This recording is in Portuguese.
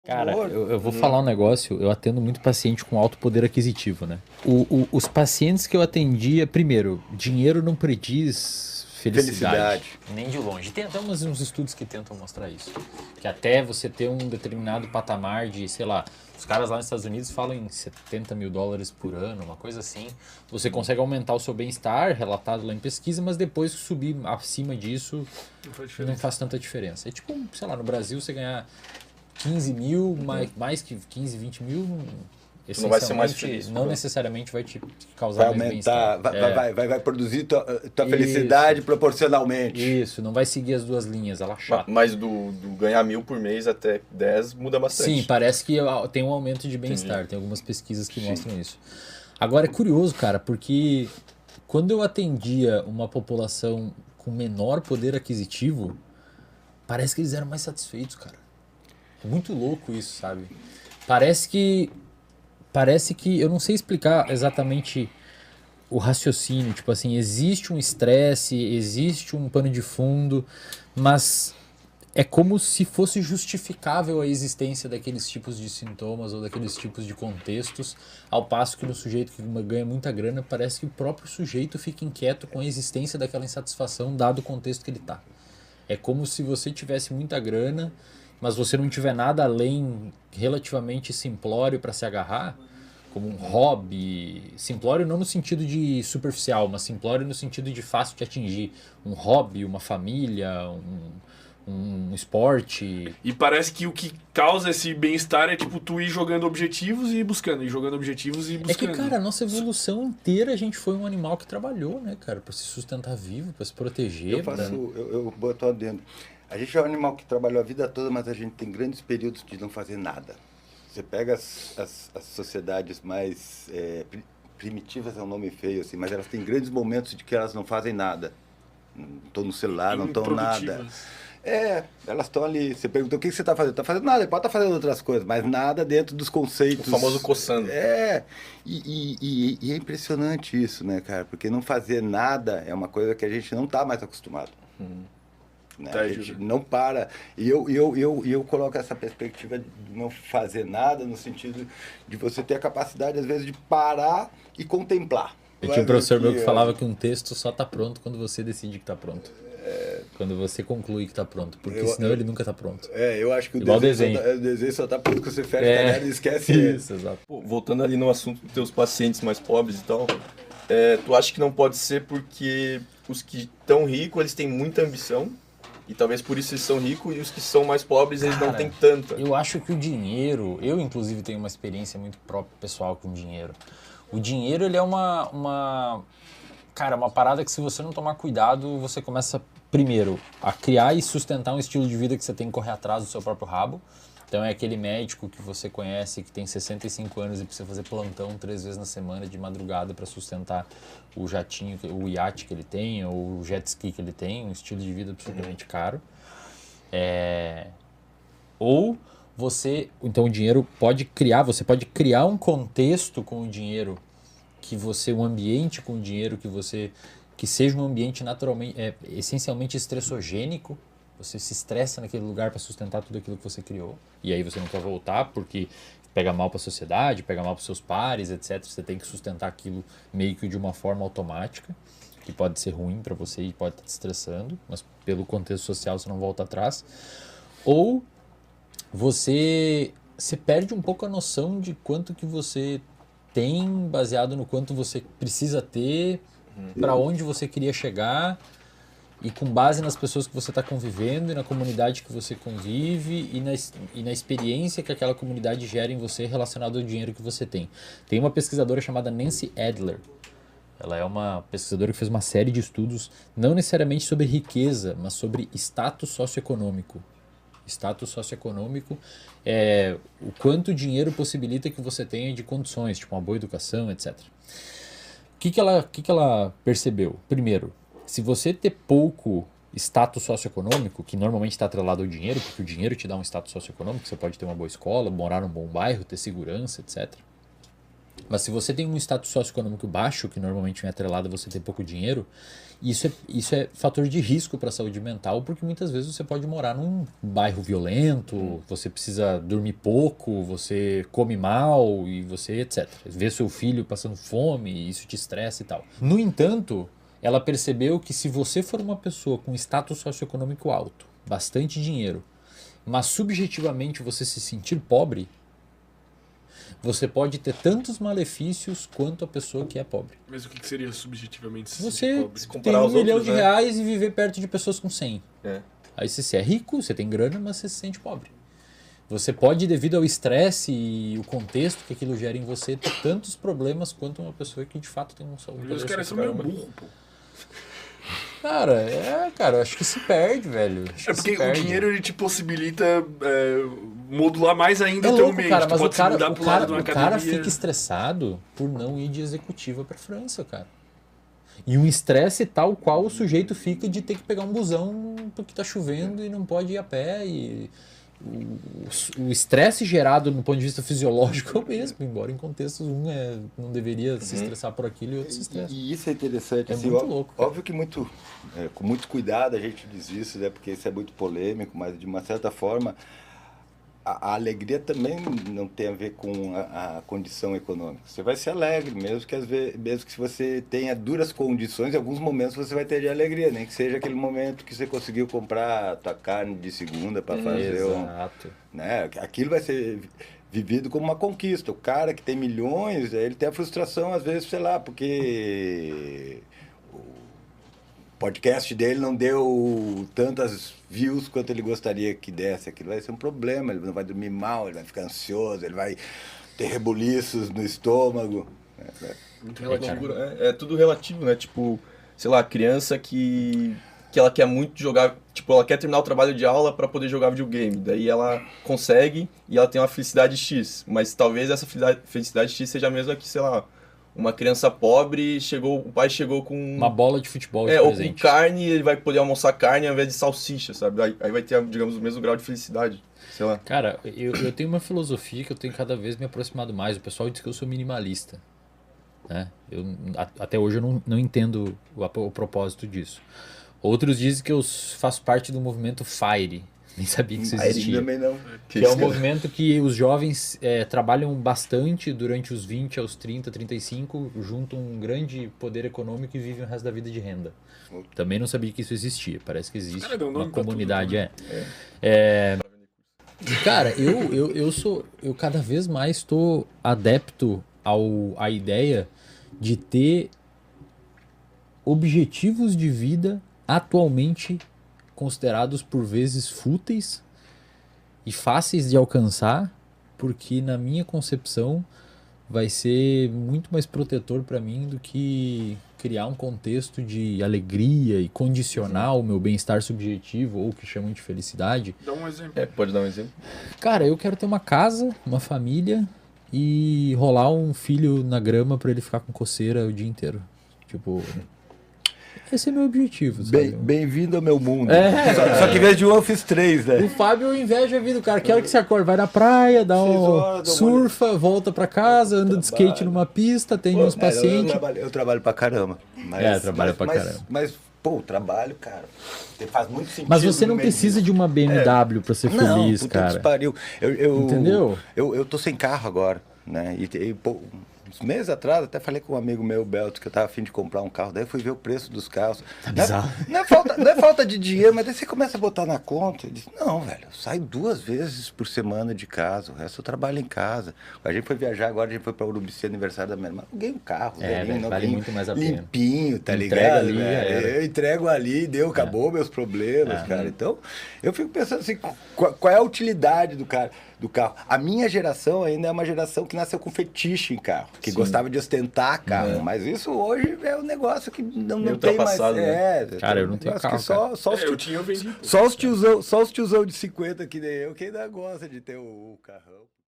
Cara, eu vou falar um negócio, eu atendo muito paciente com alto poder aquisitivo, né? Os pacientes que eu atendia, primeiro, dinheiro não prediz felicidade. Felicidade. Nem de longe. Tem até uns estudos que tentam mostrar isso. Que até você ter um determinado patamar de, sei lá, os caras lá nos Estados Unidos falam em US$ 70 mil por ano, uma coisa assim. Você consegue aumentar o seu bem-estar, relatado lá em pesquisa, mas depois subir acima disso não faz tanta diferença. É tipo, sei lá, no Brasil você ganhar 15 mil, mais que 15, 20 mil, Tu não vai ser mais feliz. não necessariamente vai te causar Vai mais aumentar, bem-estar. vai produzir tua Isso. felicidade proporcionalmente. Isso, não vai seguir as duas linhas, ela é chata. Mas do ganhar 1.000 por mês até 10 muda bastante. Sim, parece que tem um aumento de bem-estar, tem algumas pesquisas que mostram isso. Agora é curioso, cara, porque quando eu atendia uma população com menor poder aquisitivo, parece que eles eram mais satisfeitos, cara. É muito louco isso, sabe? Parece que eu não sei explicar exatamente o raciocínio, tipo assim, existe um estresse, existe um pano de fundo, mas é como se fosse justificável a existência daqueles tipos de sintomas ou daqueles tipos de contextos, ao passo que no sujeito que ganha muita grana, parece que o próprio sujeito fica inquieto com a existência daquela insatisfação dado o contexto que ele está. É como se você tivesse muita grana, mas você não tiver nada além relativamente simplório para se agarrar, como um hobby, simplório não no sentido de superficial, mas simplório no sentido de fácil de atingir, um hobby, uma família, um esporte. E parece que o que causa esse bem-estar é tipo tu ir jogando objetivos e ir buscando, ir jogando objetivos e ir É buscando. que, cara, a nossa evolução inteira a gente foi um animal que trabalhou, né, cara, para se sustentar vivo, para se proteger. Eu boto adendo. A gente é um animal que trabalhou a vida toda, mas a gente tem grandes períodos de não fazer nada. Você pega as sociedades mais primitivas, é um nome feio, assim, mas elas têm grandes momentos de que elas não fazem nada. Não estão no celular, não estão nada. Elas estão ali. Você pergunta o que você está fazendo? Está fazendo nada, pode estar fazendo outras coisas, mas nada dentro dos conceitos. O famoso coçando. E é impressionante isso, né, cara? Porque não fazer nada é uma coisa que a gente não está mais acostumado. Né? A gente não para. E eu coloco essa perspectiva de não fazer nada no sentido de você ter a capacidade, às vezes, de parar e contemplar. Eu tinha um professor meu que falava que um texto só está pronto quando você decide que está pronto. Quando você conclui que está pronto. Porque senão ele nunca está pronto. Eu acho que Igual o desenho só está pronto quando você fecha a caderno e esquece ele. Isso, exato. Pô, voltando ali no assunto dos teus pacientes mais pobres e tal, tu acha que não pode ser porque os que estão ricos, eles têm muita ambição e talvez por isso eles são ricos e os que são mais pobres, eles não têm tanta? Eu acho que o dinheiro... Eu, inclusive, tenho uma experiência muito própria, pessoal, com dinheiro. O dinheiro, ele é uma parada que se você não tomar cuidado, você começa, primeiro, a criar e sustentar um estilo de vida que você tem que correr atrás do seu próprio rabo. Então é aquele médico que você conhece, que tem 65 anos e precisa fazer plantão 3 vezes na semana de madrugada para sustentar o jatinho, o iate que ele tem, ou o jet ski que ele tem, um estilo de vida absolutamente caro. Ou então o dinheiro você pode criar um contexto com o dinheiro, um ambiente com o dinheiro que seja um ambiente naturalmente, essencialmente estressogênico. Você se estressa naquele lugar para sustentar tudo aquilo que você criou. E aí você não quer voltar porque pega mal para a sociedade, pega mal para os seus pares, etc. Você tem que sustentar aquilo meio que de uma forma automática, que pode ser ruim para você e pode estar te estressando, mas pelo contexto social você não volta atrás. Ou você perde um pouco a noção de quanto que você tem baseado no quanto você precisa ter, para onde você queria chegar, e com base nas pessoas que você está convivendo e na comunidade que você convive e na experiência que aquela comunidade gera em você relacionado ao dinheiro que você tem. Tem uma pesquisadora chamada Nancy Adler. Ela é uma pesquisadora que fez uma série de estudos, não necessariamente sobre riqueza, mas sobre status socioeconômico. Status socioeconômico é o quanto dinheiro possibilita que você tenha de condições, tipo uma boa educação, etc. O que ela percebeu? Primeiro, se você ter pouco status socioeconômico, que normalmente está atrelado ao dinheiro, porque o dinheiro te dá um status socioeconômico, você pode ter uma boa escola, morar num bom bairro, ter segurança, etc. Mas se você tem um status socioeconômico baixo, que normalmente vem atrelado a você ter pouco dinheiro, isso é fator de risco para a saúde mental, porque muitas vezes você pode morar num bairro violento, você precisa dormir pouco, você come mal e você etc. Vê seu filho passando fome e isso te estressa e tal. No entanto, ela percebeu que se você for uma pessoa com status socioeconômico alto, bastante dinheiro, mas subjetivamente você se sentir pobre, você pode ter tantos malefícios quanto a pessoa que é pobre. Mas o que seria subjetivamente se Você sentir pobre? Se tem comparar 1 aos milhão outros, de né? reais e viver perto de pessoas com 100. É. Aí você é rico, você tem grana, mas você se sente pobre. Você pode, devido ao estresse e o contexto que aquilo gera em você, ter tantos problemas quanto uma pessoa que de fato tem um saúde. Os caras são meio burros, pô. Cara, eu acho que se perde, velho. Acho É que porque se perde. o dinheiro ele te possibilita modular mais ainda É o teu louco, meio. cara, Tu mas pode se mudar pro lado de uma o cara academia. fica estressado por não ir de executiva pra França, cara. E um estresse tal qual o sujeito fica de ter que pegar um busão porque tá chovendo e não pode ir a pé. E o estresse gerado no ponto de vista fisiológico é o mesmo, embora em contextos não deveria se estressar por aquilo e outro se estressa. E isso é interessante. É assim, muito louco, cara. Óbvio que com muito cuidado a gente diz isso, né? Porque isso é muito polêmico, mas de uma certa forma a alegria também não tem a ver com a condição econômica. Você vai ser alegre, mesmo que se você tenha duras condições, em alguns momentos você vai ter de alegria, nem que seja aquele momento que você conseguiu comprar a tua carne de segunda para fazer Exato. né? Aquilo vai ser vivido como uma conquista. O cara que tem milhões, ele tem a frustração, às vezes, sei lá, porque o podcast dele não deu tantas views quanto ele gostaria que desse. Aquilo vai ser um problema, ele não vai dormir mal, ele vai ficar ansioso, ele vai ter rebuliços no estômago. Muito É relativo. loucura, é tudo relativo, né? Tipo, sei lá, criança que ela quer muito jogar, tipo, ela quer terminar o trabalho de aula para poder jogar videogame. Daí ela consegue e ela tem uma felicidade X, mas talvez essa felicidade X seja a mesma que, sei lá, uma criança pobre, o pai chegou com Uma bola de futebol de ou com presente. carne, ele vai poder almoçar carne ao invés de salsicha, sabe? Aí vai ter, digamos, o mesmo grau de felicidade, sei lá. Cara, eu tenho uma filosofia que eu tenho cada vez me aproximado mais. O pessoal diz que eu sou minimalista. Né? Até hoje eu não entendo o propósito disso. Outros dizem que eu faço parte do movimento FIRE. Nem sabia que isso existia. Também não. Que é um movimento que os jovens trabalham bastante durante os 20 aos 30, 35, juntam um grande poder econômico e vivem o resto da vida de renda. Também não sabia que isso existia. Parece que existe Cara, deu nome uma pra tudo, comunidade. né? Cara, eu cada vez mais estou adepto à ideia de ter objetivos de vida atualmente considerados por vezes fúteis e fáceis de alcançar, porque na minha concepção vai ser muito mais protetor para mim do que criar um contexto de alegria e condicionar o meu bem-estar subjetivo ou o que chamam de felicidade. Dá um exemplo. Pode dar um exemplo? Cara, eu quero ter uma casa, uma família e rolar um filho na grama para ele ficar com coceira o dia inteiro. Tipo, esse é meu objetivo, sabe? Bem-vindo ao meu mundo. É. Só que em vez de um eu fiz 3, né? O Fábio inveja a vida do cara. Quero que você acorde, vai na praia, dá 6 um horas, dá uma surfa, volta pra casa, anda de skate trabalho. numa pista, atende uns pacientes. Eu trabalho pra caramba. Mas, trabalha pra caramba. Mas, pô, o trabalho, cara, faz muito sentido. Mas você não no meio precisa disso. de uma BMW pra ser feliz, puta que cara. pariu. Entendeu? Eu tô sem carro agora, né? Pô, uns meses atrás, até falei com um amigo meu, Belto, que eu tava a fim de comprar um carro. Daí eu fui ver o preço dos carros. bizarro. Não é falta de dinheiro, mas daí você começa a botar na conta. Eu disse, não, velho, eu saio 2 vezes por semana de casa. O resto eu trabalho em casa. A gente foi viajar agora, a gente foi pra Urubici, aniversário da minha irmã. Eu ganhei um carro, Velho, vale muito mais a pena. limpinho, tá Entrega ligado? ali, velho? já era. Eu entrego ali, acabou meus problemas, cara. Então, eu fico pensando assim, qual é a utilidade do carro? A minha geração ainda é uma geração que nasceu com fetiche em carro, que gostava de ostentar carro, mas isso hoje é um negócio que não tem mais. Cara, eu não tenho carro, Eu tinha, eu vendi. Só os tiozão de 50 que nem eu que ainda gosta de ter o carrão.